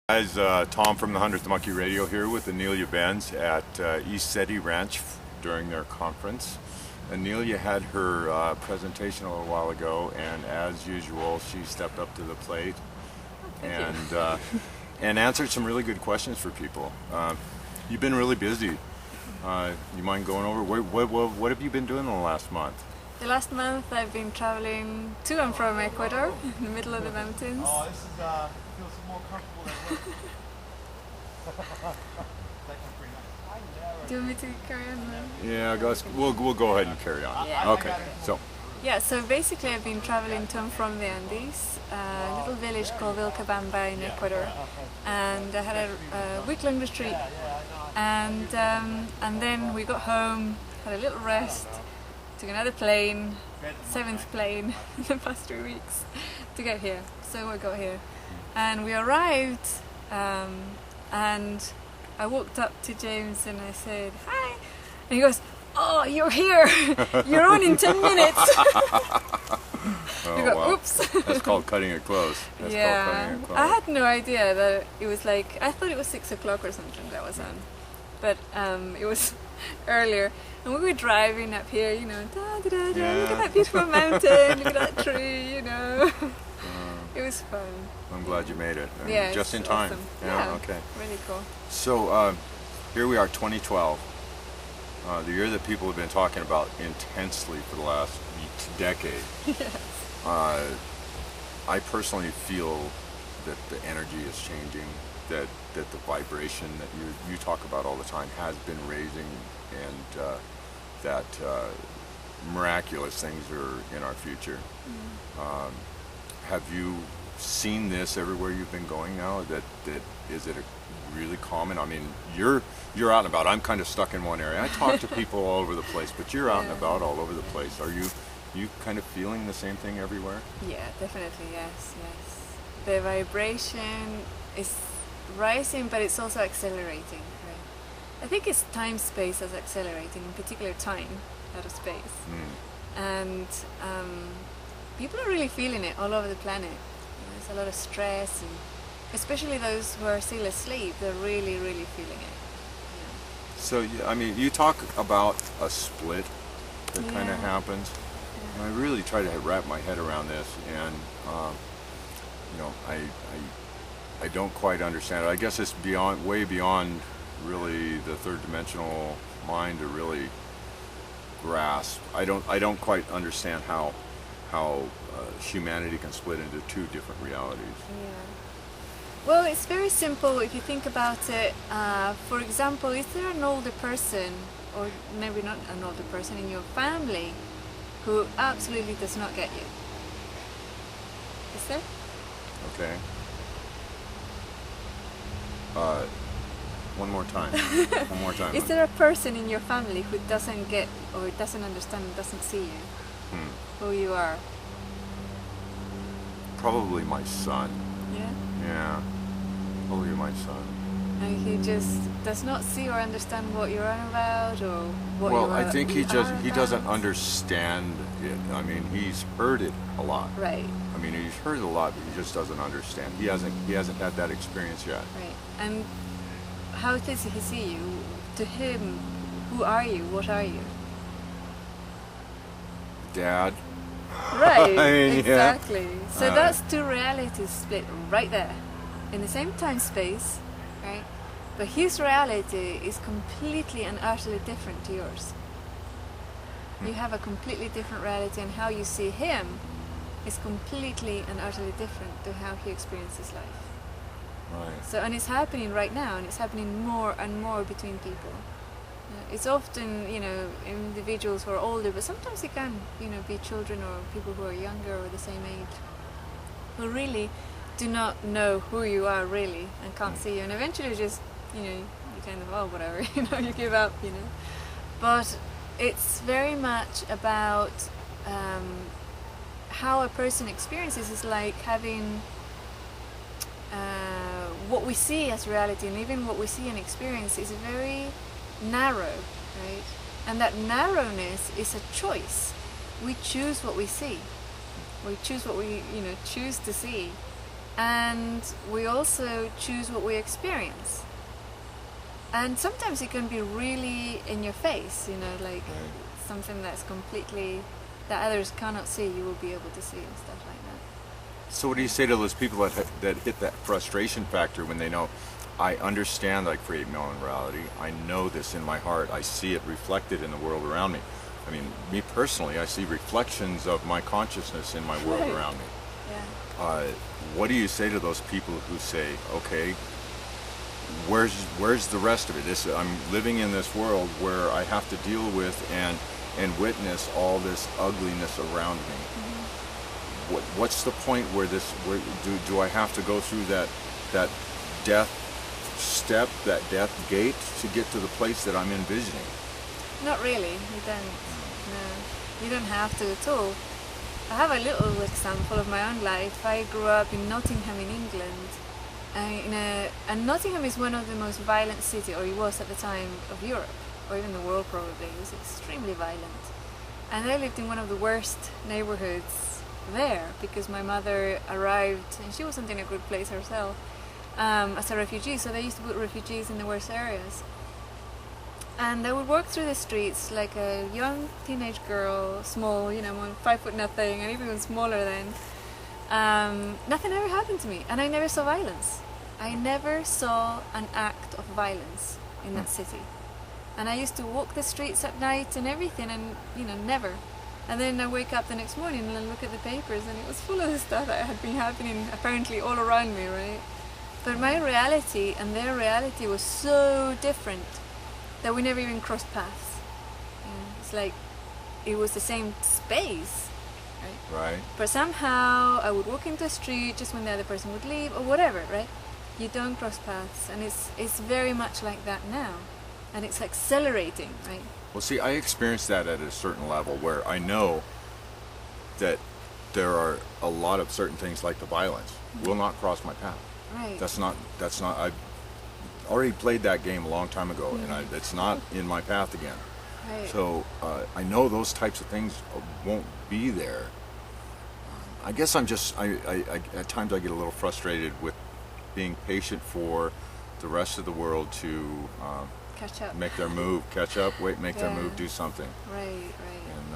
Guys, Tom from the 100th Monkey Radio here with Inelia Benz at East City Ranch during their conference. Inelia had her presentation a little while ago, and as usual, she stepped up to the plate and answered some really good questions for people. You've been really busy. You mind going over what have you been doing in the last month? The last month I've been traveling to and from Ecuador, in the middle of the mountains. Oh, this is, feels more comfortable than Do you want me to carry on now? Yeah, we'll go ahead and carry on. Yeah. Okay, so. Yeah, so basically I've been traveling to and from the Andes, a little village called Vilcabamba in Ecuador, and I had a week-long retreat, and then we got home, had a little rest, took another plane, 7th plane in the past 3 weeks to get here. So we got here and we arrived, and I walked up to James and I said, "Hi," and he goes, "Oh, you're here, you're on in 10 minutes." Oh, go, wow. "Oops." That's called cutting it close. That's yeah, called cutting it close. I had no idea that it was like, I thought it was 6 o'clock or something that was on, but it was earlier. And we were driving up here, you know, da, da, da, da, Yeah. look at that beautiful mountain, look at that tree, you know. It was fun. I'm glad you made it. And Yeah, just in it's time. awesome. Yeah, okay. Really cool. So here we are, 2012, the year that people have been talking about intensely for the last decade. Yes. I personally feel that the energy is changing, that the vibration that you talk about all the time has been raising, and that miraculous things are in our future. Have you seen this everywhere you've been going now? That is it a really common? I mean, you're out and about. I'm kind of stuck in one area. I talk to people all over the place, but you're out and about all over the place. Are you kind of feeling the same thing everywhere? Yeah, definitely, yes. The vibration is rising, but it's also accelerating. Right? I think it's time-space that's accelerating, in particular time out of space. And people are really feeling it all over the planet. There's a lot of stress, and especially those who are still asleep, they're really, really feeling it. So, I mean, you talk about a split that kind of happens. And I really try to wrap my head around this, and you know, I don't quite understand it. I guess it's way beyond really the third dimensional mind to really grasp. I don't quite understand how humanity can split into two different realities. Yeah. Well, it's very simple if you think about it. For example, is there an older person, or maybe not an older person, in your family who absolutely does not get you? Is there? Okay. One more time. One more time. Is there a person in your family who doesn't get, or doesn't understand, doesn't see you, who you are? Probably my son. Yeah? Yeah. Probably my son. And he just does not see or understand what you're on about, or what Well, you I think he about. doesn't understand it. I mean, he's heard it a lot. Right. I mean, he's heard it a lot, but he just doesn't understand. He hasn't had that experience yet. Right. And how does he see you? To him, who are you? What are you? Dad. Right. I mean, yeah. Exactly. So that's two realities split right there, in the same time space, right? But his reality is completely and utterly different to yours. You have a completely different reality, and how you see him is completely and utterly different to how he experiences life. Right. So, and it's happening right now, and it's happening more and more between people. It's often, you know, individuals who are older, but sometimes it can, you know, be children or people who are younger or the same age, who really do not know who you are really, and can't see you, and eventually just, you know, you kind of, oh, whatever, you know, you give up, you know. But it's very much about how a person experiences. Is like having what we see as reality, and even what we see and experience, is very narrow, right? And that narrowness is a choice. We choose what we see. We choose what we, choose to see. and we also choose what we experience. And sometimes it can be really in your face, you know, like something that's completely, that others cannot see, you will be able to see and stuff like that. So what do you say to those people that hit that frustration factor when they know, I understand I create my own reality, I know this in my heart, I see it reflected in the world around me. I mean, me personally, I see reflections of my consciousness in my world around me. Yeah. What do you say to those people who say, okay, where's the rest of it? I'm living in this world where I have to deal with and witness all this ugliness around me. Mm-hmm. What's the point where do I have to go through that death step, that death gate to get to the place that I'm envisioning? Not really, you don't. No, you don't have to at all. I have a little example of my own life. I grew up in Nottingham in England. And Nottingham is one of the most violent cities, or it was at the time, of Europe, or even the world probably. It was extremely violent. And I lived in one of the worst neighborhoods there, because my mother arrived, and she wasn't in a good place herself, as a refugee, so they used to put refugees in the worst areas. And I would walk through the streets like a young teenage girl, small, you know, 5 foot nothing, and even smaller then. Nothing ever happened to me, and I never saw violence. I never saw an act of violence in that city. And I used to walk the streets at night and everything, and, you know, never. And then I wake up the next morning and I look at the papers, and it was full of the stuff that had been happening apparently all around me, right? But my reality and their reality was so different that we never even crossed paths. You know, it's like it was the same space, Right. but somehow I would walk into a street just when the other person would leave or whatever, right? You don't cross paths, and it's very much like that now, and it's accelerating, right? Well, see, I experienced that at a certain level where I know that there are a lot of certain things like the violence will not cross my path. Right. That's not. I've already played that game a long time ago, and it's not in my path again. Right. So I know those types of things won't be there. I guess I'm just. I at times I get a little frustrated with being patient for the rest of the world to Catch up. make their move, catch up, make their move, do something. Right. And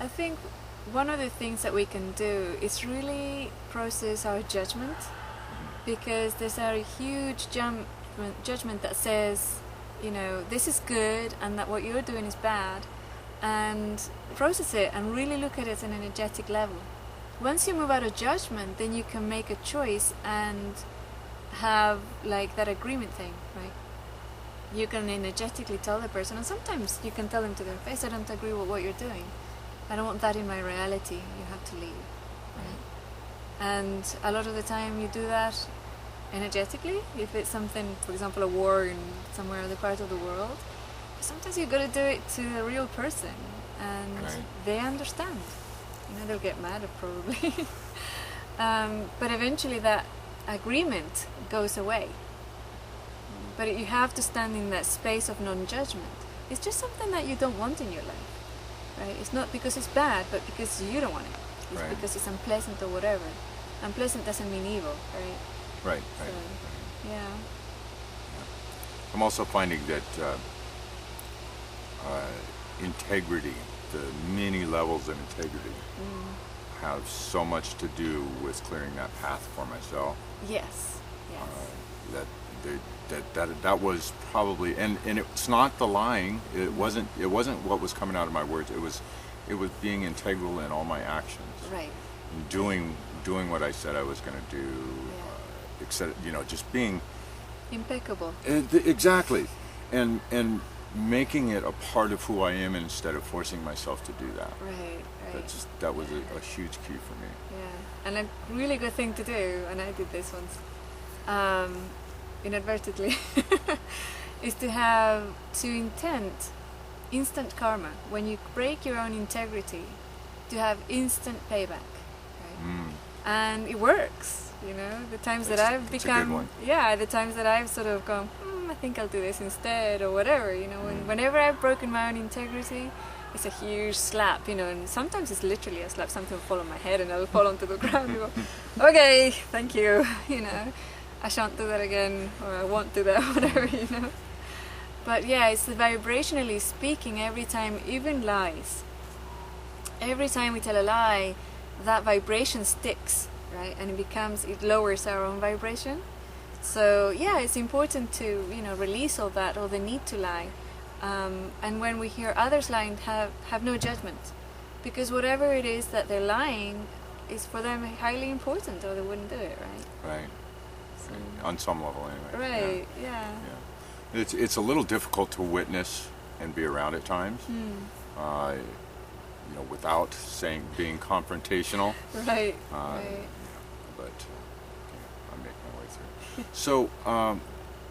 I think one of the things that we can do is really process our judgment, because there's a huge judgment that says, you know, this is good and that what you're doing is bad, and process it and really look at it at an energetic level. Once you move out of judgment, then you can make a choice and have like that agreement thing, right? You can energetically tell the person, and sometimes you can tell them to their face, I don't agree with what you're doing. I don't want that in my reality. You have to leave, right? And a lot of the time you do that energetically. If it's something, for example, a war in somewhere other part of the world, sometimes you got to do it to a real person, and they understand. You know, they'll get mad probably, but eventually that agreement goes away. But you have to stand in that space of non-judgment. It's just something that you don't want in your life, right? It's not because it's bad, but because you don't want it. It's because it's unpleasant or whatever. Unpleasant doesn't mean evil, right? right. So, yeah. I'm also finding that integrity, the many levels of integrity, have so much to do with clearing that path for myself. Yes. That was probably, and it's not the lying. It wasn't what was coming out of my words. It was being integral in all my actions. Right. And doing what I said I was going to do. Except, you know, just being impeccable. Exactly, and making it a part of who I am instead of forcing myself to do that. Right. That was a huge key for me. Yeah, and a really good thing to do, and I did this once, inadvertently, is to intend instant karma. When you break your own integrity, to have instant payback, right? And it works. You know, the times that I've become, the times that I've sort of gone, I think I'll do this instead, or whatever. You know, whenever I've broken my own integrity, it's a huge slap, you know, and sometimes it's literally a slap. Something will fall on my head and I'll fall onto the ground and go, okay, thank you, you know, I shan't do that again, or I won't do that, whatever, you know. But yeah, it's vibrationally speaking, every time, even lies, every time we tell a lie, that vibration sticks, right, and it lowers our own vibration. So yeah, it's important to, you know, release all that, all the need to lie. And when we hear others lying, have no judgment, because whatever it is that they're lying is for them highly important, or they wouldn't do it, right? Right. So, on some level, anyway. Right. Yeah. It's a little difficult to witness and be around at times. You know, without being confrontational. Right. But I'm making my way through. So,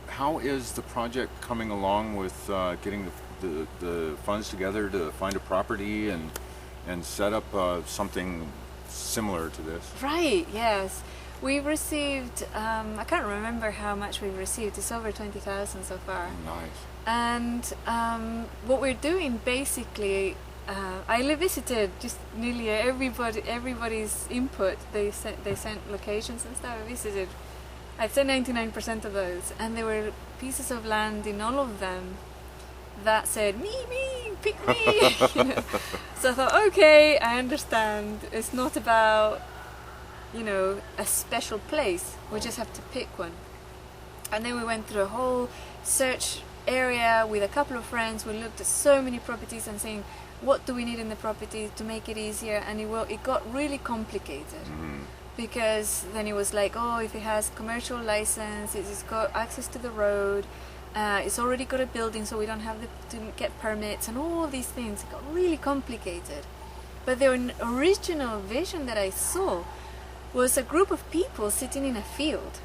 how is the project coming along with getting the funds together to find a property and set up something similar to this? Right, yes. We've received, I can't remember how much we've received, it's over 20,000 so far. Nice. And what we're doing basically, I visited just nearly everybody's input. They sent locations and stuff. I visited, I'd say 99% of those, and there were pieces of land in all of them that said, me, pick me. You know? So I thought, okay, I understand. It's not about, you know, a special place. We just have to pick one. And then we went through a whole search area with a couple of friends. We looked at so many properties and saying, what do we need in the property to make it easier? And it got really complicated. Because then it was like, oh, if it has commercial license, it's got access to the road, it's already got a building, so we don't have to get permits, and all these things. It got really complicated. But the original vision that I saw was a group of people sitting in a field,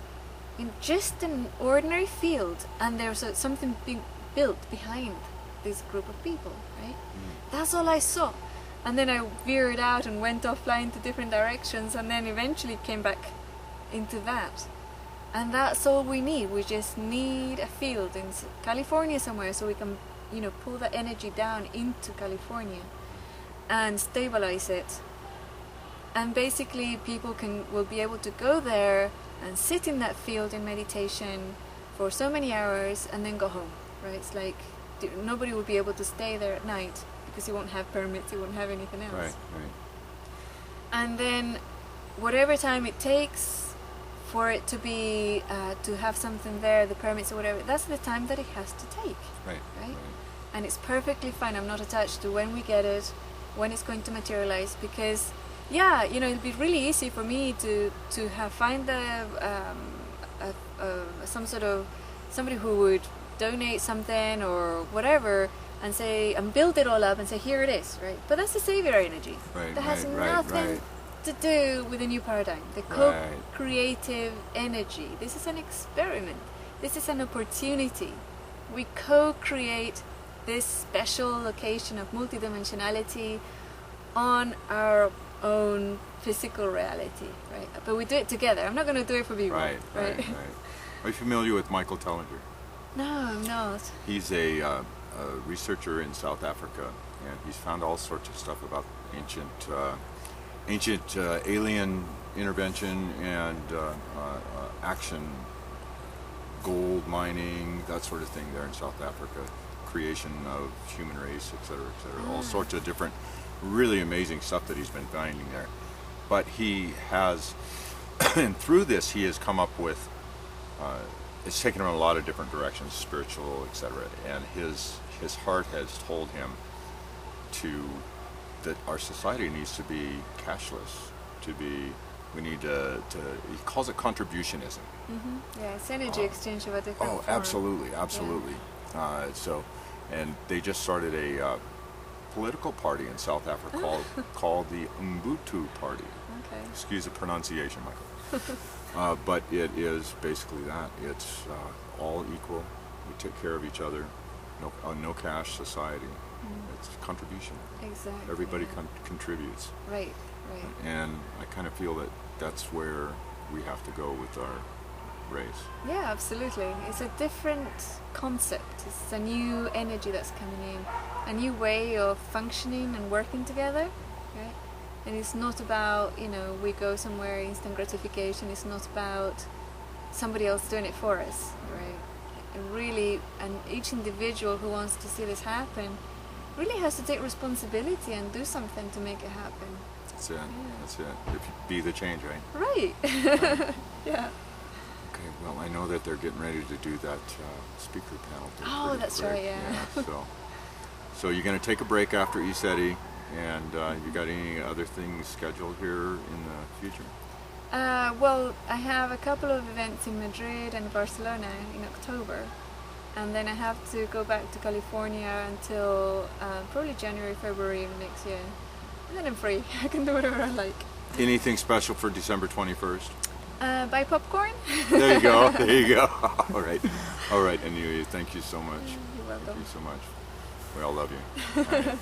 in just an ordinary field, and there's something being built behind this group of people, right? That's all I saw. And then I veered out and went off flying to different directions, and then eventually came back into that. And that's all we need. We just need a field in California somewhere, so we can, you know, pull the energy down into California and stabilize it. And basically people will be able to go there and sit in that field in meditation for so many hours and then go home, right? It's like nobody will be able to stay there at night, because you won't have permits, you won't have anything else. Right. And then whatever time it takes for it to be, to have something there, the permits or whatever, that's the time that it has to take. Right. And it's perfectly fine. I'm not attached to when we get it, when it's going to materialize, because yeah, you know, it'd be really easy for me to find somebody who would donate something or whatever, and say, and build it all up and say, here it is, right? But that's the savior energy. That has nothing to do with the new paradigm, the co-creative energy. This is an experiment. This is an opportunity. We co-create this special location of multidimensionality on our own physical reality, right? But we do it together. I'm not going to do it for people. Right. Are you familiar with Michael Tellinger? No, I'm not. He's a researcher in South Africa, and he's found all sorts of stuff about ancient alien intervention and action, gold mining, that sort of thing there in South Africa, creation of human race, etc., all sorts of different really amazing stuff that he's been finding there. But he has, and through this he has come up with, it's taken him in a lot of different directions, spiritual, etc., and his heart has told him that our society needs to be cashless, we need to he calls it contributionism. Yeah, it's energy exchange of a different form. Absolutely. Yeah. And they just started a political party in South Africa called the Ubuntu Party. Okay. Excuse the pronunciation, Michael. But it is basically that. It's all equal. We take care of each other. No cash society. It's contribution. Exactly. Everybody contributes. Right. And I kind of feel that that's where we have to go with race. Yeah, absolutely. It's a different concept. It's a new energy that's coming in, a new way of functioning and working together, right? And it's not about, you know, we go somewhere, instant gratification. It's not about somebody else doing it for us, right? And really, and each individual who wants to see this happen really has to take responsibility and do something to make it happen. That's it. That's it. If you be the change, right? Right. Yeah. Okay. Well, I know that they're getting ready to do that speaker panel. Oh, that's quick. right. Yeah. So you're going to take a break after ESETI, and you got any other things scheduled here in the future? Well, I have a couple of events in Madrid and Barcelona in October, and then I have to go back to California until probably January, February of next year. And then I'm free. I can do whatever I like. Anything special for December 21st? Buy popcorn. There you go. There you go. All right. All right, Inelia, thank you so much. You're welcome. Thank you so much. We all love you. All right.